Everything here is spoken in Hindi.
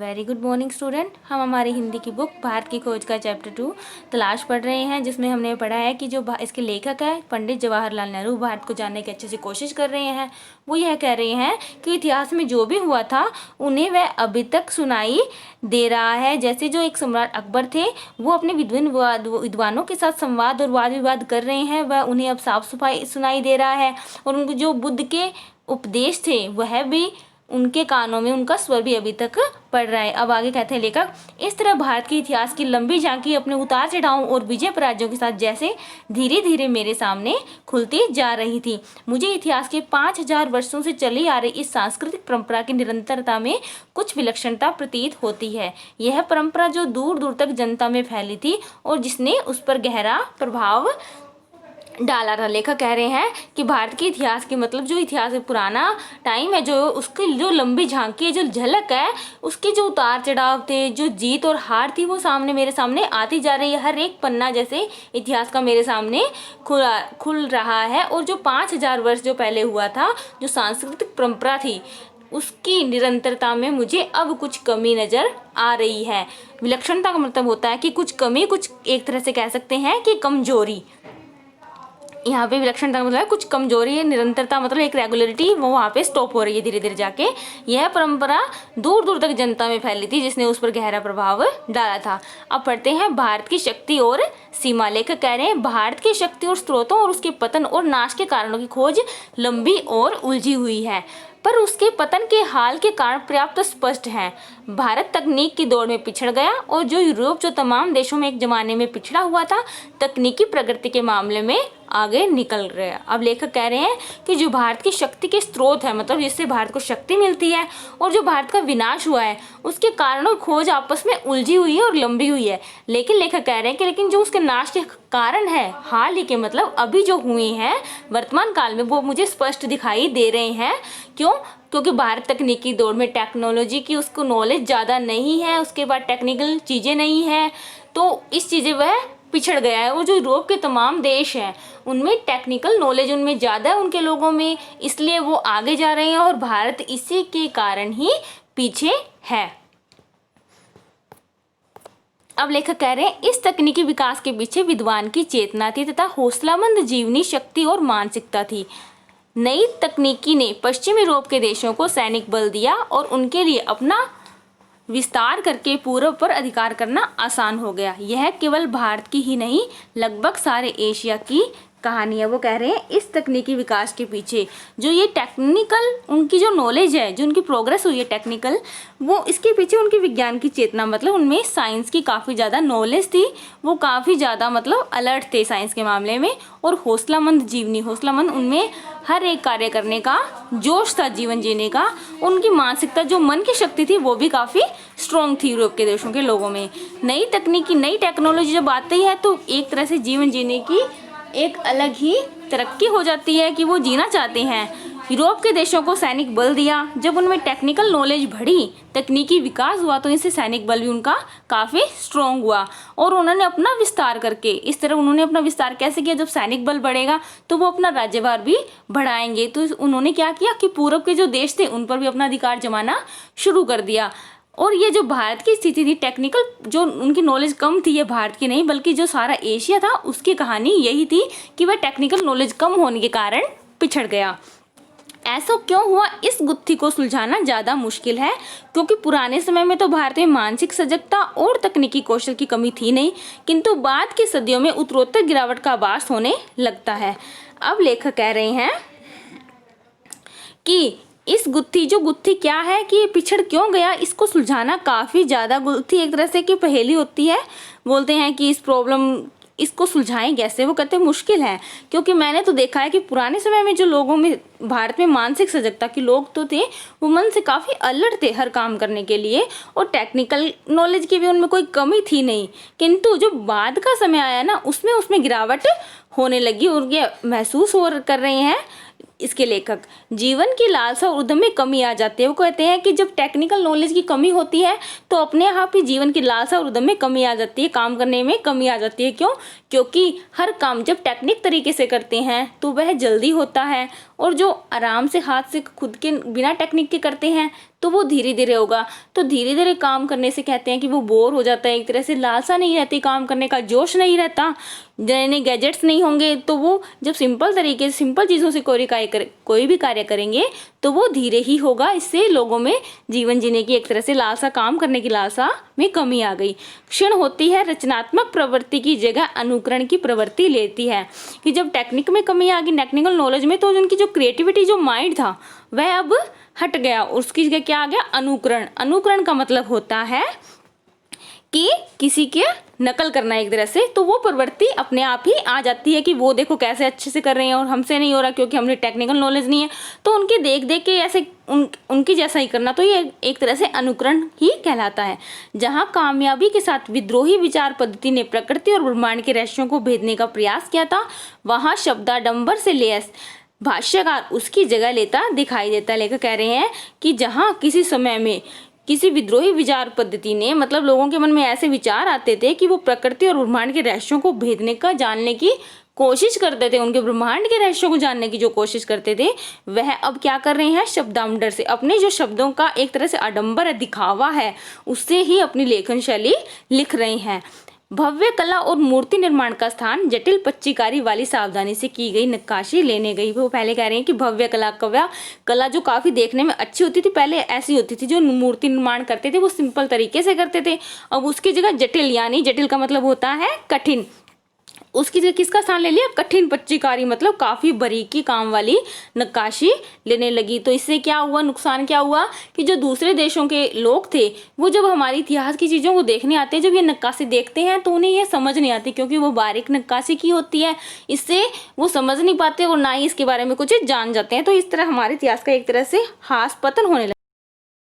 Very good morning student. हम हमारी हिंदी की बुक भारत की खोज का चैप्टर 2 तलाश पढ़ रहे हैं, जिसमें हमने पढ़ा है कि जो इसके लेखक है पंडित जवाहरलाल नेहरू भारत को जानने की अच्छे से कोशिश कर रहे हैं। वो यह कह रहे हैं कि इतिहास में जो भी हुआ था उन्हें वह अभी तक सुनाई दे रहा है। जैसे जो एक सम्राट अकबर थे, वो अपने विद्वानों के साथ संवाद और वाद विवाद कर रहे हैं, वह उन्हें अब साफ सफाई सुनाई दे रहा है। और उनको जो बुद्ध के उपदेश थे वह भी उनके कानों में, उनका स्वर भी अभी तक पड़ रहा है। अब आगे कहते हैं लेखक, इस तरह भारत के इतिहास की लंबी झांकी अपने उतार चढ़ावों और विजय पराजयों के साथ जैसे धीरे धीरे मेरे सामने खुलती जा रही थी। मुझे इतिहास के 5000 वर्षों से चली आ रही इस सांस्कृतिक परंपरा की निरंतरता में कुछ विलक्षणता प्रतीत होती है। यह परंपरा जो दूर दूर तक जनता में फैली थी और जिसने उस पर गहरा प्रभाव डाला था। लेखक कह रहे हैं कि भारत के इतिहास की मतलब जो इतिहास पुराना टाइम है, जो उसकी जो लंबी झांकी है, जो झलक है, उसके जो उतार चढ़ाव थे, जो जीत और हार थी, वो मेरे सामने आती जा रही है। हर एक पन्ना जैसे इतिहास का मेरे सामने खुल रहा है। और जो 5000 वर्ष जो पहले हुआ था, जो सांस्कृतिक परंपरा थी, उसकी निरंतरता में मुझे अब कुछ कमी नजर आ रही है। विलक्षणता का मतलब होता है कि कुछ कमी, कुछ एक तरह से कह सकते हैं कि कमजोरी। यहाँ पे विलक्षणता का मतलब है कुछ कमजोरी है, निरंतरता मतलब एक रेगुलरिटी वो वहाँ पे स्टॉप हो रही है धीरे धीरे जाके। यह परंपरा दूर दूर तक जनता में फैली थी, जिसने उस पर गहरा प्रभाव डाला था। अब पढ़ते हैं भारत की शक्ति और सीमा। लेखक कह रहे हैं भारत की शक्ति और स्रोतों और उसके पतन और नाश के कारणों की खोज लंबी और उलझी हुई है, पर उसके पतन के हाल के कारण पर्याप्त स्पष्ट हैं। भारत तकनीक की दौड़ में पिछड़ गया, और जो यूरोप जो तमाम देशों में एक जमाने में पिछड़ा हुआ था, तकनीकी प्रगति के मामले में आगे निकल गया। अब लेखक कह रहे हैं कि जो भारत की शक्ति के स्रोत है, मतलब जिससे भारत को शक्ति मिलती है, और जो भारत का विनाश हुआ है, उसके कारणों खोज आपस में उलझी हुई है और लंबी हुई है। लेकिन लेखक कह रहे हैं कि लेकिन जो उसके नाश के कारण है, हाल ही के मतलब अभी जो हुए हैं वर्तमान काल में, वो मुझे स्पष्ट दिखाई दे रहे हैं। क्यों? क्योंकि भारत तकनीकी दौर में टेक्नोलॉजी की उसको नॉलेज ज़्यादा नहीं है, उसके बाद टेक्निकल चीज़ें नहीं है, तो इस चीज़ें वह पिछड़ गया है। और जो यूरोप के तमाम देश हैं उनमें टेक्निकल नॉलेज उनमें ज़्यादा है उनके लोगों में, इसलिए वो आगे जा रहे हैं, और भारत इसी के कारण ही पीछे है। अब लेखक कह रहे हैं इस तकनीकी विकास के पीछे विद्वान की चेतना थी तथा हौसलामंद जीवनी शक्ति और मानसिकता थी। नई तकनीकी ने पश्चिमी यूरोप के देशों को सैनिक बल दिया और उनके लिए अपना विस्तार करके पूर्व पर अधिकार करना आसान हो गया। यह केवल भारत की ही नहीं, लगभग सारे एशिया की कहानी है। वो कह रहे हैं इस तकनीकी विकास के पीछे जो ये टेक्निकल उनकी जो नॉलेज है, जो उनकी प्रोग्रेस हुई है टेक्निकल, वो इसके पीछे उनकी विज्ञान की चेतना, मतलब उनमें साइंस की काफ़ी ज़्यादा नॉलेज थी, वो काफ़ी ज़्यादा मतलब अलर्ट थे साइंस के मामले में। और हौसलामंद जीवनी, हौसलामंद उनमें हर एक कार्य करने का जोश था, जीवन जीने का। उनकी मानसिकता, जो मन की शक्ति थी, वो भी काफ़ी स्ट्रॉन्ग थी यूरोप के देशों के लोगों में। नई तकनीकी, नई टेक्नोलॉजी जब आती है तो एक तरह से जीवन जीने की एक अलग ही तरक्की हो जाती है कि वो जीना चाहते हैं। यूरोप के देशों को सैनिक बल दिया, जब उनमें टेक्निकल नॉलेज बढ़ी, तकनीकी विकास हुआ, तो इससे सैनिक बल भी उनका काफ़ी स्ट्रॉन्ग हुआ। और उन्होंने अपना विस्तार करके, इस तरह उन्होंने अपना विस्तार कैसे किया, जब सैनिक बल बढ़ेगा तो वो अपना राज्यभार भी बढ़ाएंगे। तो उन्होंने क्या किया कि पूर्व के जो देश थे उन पर भी अपना अधिकार जमाना शुरू कर दिया। और ये जो भारत की स्थिति थी, टेक्निकल जो उनकी नॉलेज कम थी, ये भारत की नहीं बल्कि जो सारा एशिया था उसकी कहानी यही थी कि वह टेक्निकल नॉलेज कम होने के कारण पिछड़ गया। ऐसा क्यों हुआ, इस गुत्थी को सुलझाना ज़्यादा मुश्किल है, क्योंकि पुराने समय में तो भारत में मानसिक सजगता और तकनीकी कौशल की कमी थी नहीं, किंतु बाद की सदियों में उत्तरोत्तर गिरावट का आभास होने लगता है। अब लेखक कह रहे हैं कि इस गुत्थी क्या है कि ये पिछड़ क्यों गया, इसको सुलझाना काफ़ी ज़्यादा, गुत्थी एक तरह से कि पहेली होती है। बोलते हैं कि इस प्रॉब्लम, इसको सुलझाएं कैसे, वो कहते हैं मुश्किल है। क्योंकि मैंने तो देखा है कि पुराने समय में जो लोगों में, भारत में मानसिक सजगता के लोग तो थे, वो मन से काफ़ी अलर्ट थे हर काम करने के लिए, और टेक्निकल नॉलेज की भी उनमें कोई कमी थी नहीं। किंतु जो बाद का समय आया ना, उसमें गिरावट होने लगी, और ये महसूस कर रहे हैं इसके लेखक। जीवन की लालसा और उद्यम में कमी आ जाती है। वो कहते हैं कि जब टेक्निकल नॉलेज की कमी होती है तो अपने आप ही जीवन की लालसा और उद्यम में कमी आ जाती है, काम करने में कमी आ जाती है। क्यों? क्योंकि हर काम जब टेक्निक तरीके से करते हैं तो वह जल्दी होता है, और जो आराम से हाथ से खुद के बिना टेक्निक के करते हैं तो वो धीरे धीरे होगा। तो धीरे धीरे काम करने से कहते हैं कि वो बोर हो जाता है, एक तरह से लालसा नहीं रहती काम करने का, जोश नहीं रहता, नए नए गैजेट्स नहीं होंगे, तो वो जब सिंपल तरीके से सिंपल चीज़ों से कोई भी कार्य करेंगे तो वो धीरे ही होगा। इससे लोगों में जीवन जीने की एक तरह से लालसा, काम करने की लालसा में कमी आ गई। क्षण होती है रचनात्मक प्रवृत्ति की जगह अनुकरण की प्रवृत्ति लेती है, कि जब टेक्निक में कमी आ गई, टेक्निकल नॉलेज में, तो उनकी जो क्रिएटिविटी, जो माइंड था, वह अब हट गया, उसकी जगह क्या आ गया, अनुकरण। अनुकरण का मतलब होता है कि किसी के नकल करना एक तरह से, तो वो प्रवृत्ति अपने आप ही आ जाती है कि वो देखो कैसे अच्छे से कर रहे हैं और हमसे नहीं हो रहा क्योंकि हमने टेक्निकल नॉलेज नहीं है, तो उनके देख देख के ऐसे उनकी जैसा ही करना, तो ये एक तरह से अनुकरण ही कहलाता है। जहाँ कामयाबी के साथ विद्रोही विचार पद्धति ने प्रकृति और ब्रह्मांड के रहस्यों को भेदने का प्रयास किया था, वहाँ शब्दाडंबर से लैस भाष्यकार उसकी जगह लेता दिखाई देता है। लेखक कह रहे हैं कि जहाँ किसी समय में किसी विद्रोही विचार पद्धति ने, मतलब लोगों के मन में ऐसे विचार आते थे कि वो प्रकृति और ब्रह्मांड के रहस्यों को भेदने का, जानने की कोशिश करते थे, उनके ब्रह्मांड के रहस्यों को जानने की जो कोशिश करते थे, वह अब क्या कर रहे हैं, शब्दाडंबर से, अपने जो शब्दों का एक तरह से आडंबर है, दिखावा है, उससे ही अपनी लेखन शैली लिख रहे हैं। भव्य कला और मूर्ति निर्माण का स्थान जटिल पच्चीकारी वाली सावधानी से की गई नक्काशी लेने गई। वो पहले कह रहे हैं कि भव्य कला जो काफी देखने में अच्छी होती थी, पहले ऐसी होती थी, जो मूर्ति निर्माण करते थे वो सिंपल तरीके से करते थे। अब उसकी जगह जटिल, यानी जटिल का मतलब होता है कठिन, उसकी जगह किसका स्थान ले लिया, कठिन पच्चीकारी, मतलब काफी बारीकी काम वाली नक्काशी लेने लगी। तो इससे क्या हुआ, नुकसान क्या हुआ कि जो दूसरे देशों के लोग थे, वो जब हमारे इतिहास की चीजों को देखने आते हैं, जब ये नक्काशी देखते हैं तो उन्हें ये समझ नहीं आती, क्योंकि वो बारीक नक्काशी की होती है, इससे वो समझ नहीं पाते और ना ही इसके बारे में कुछ जान जाते हैं। तो इस तरह हमारे इतिहास का एक तरह से हास पतन होने लगा।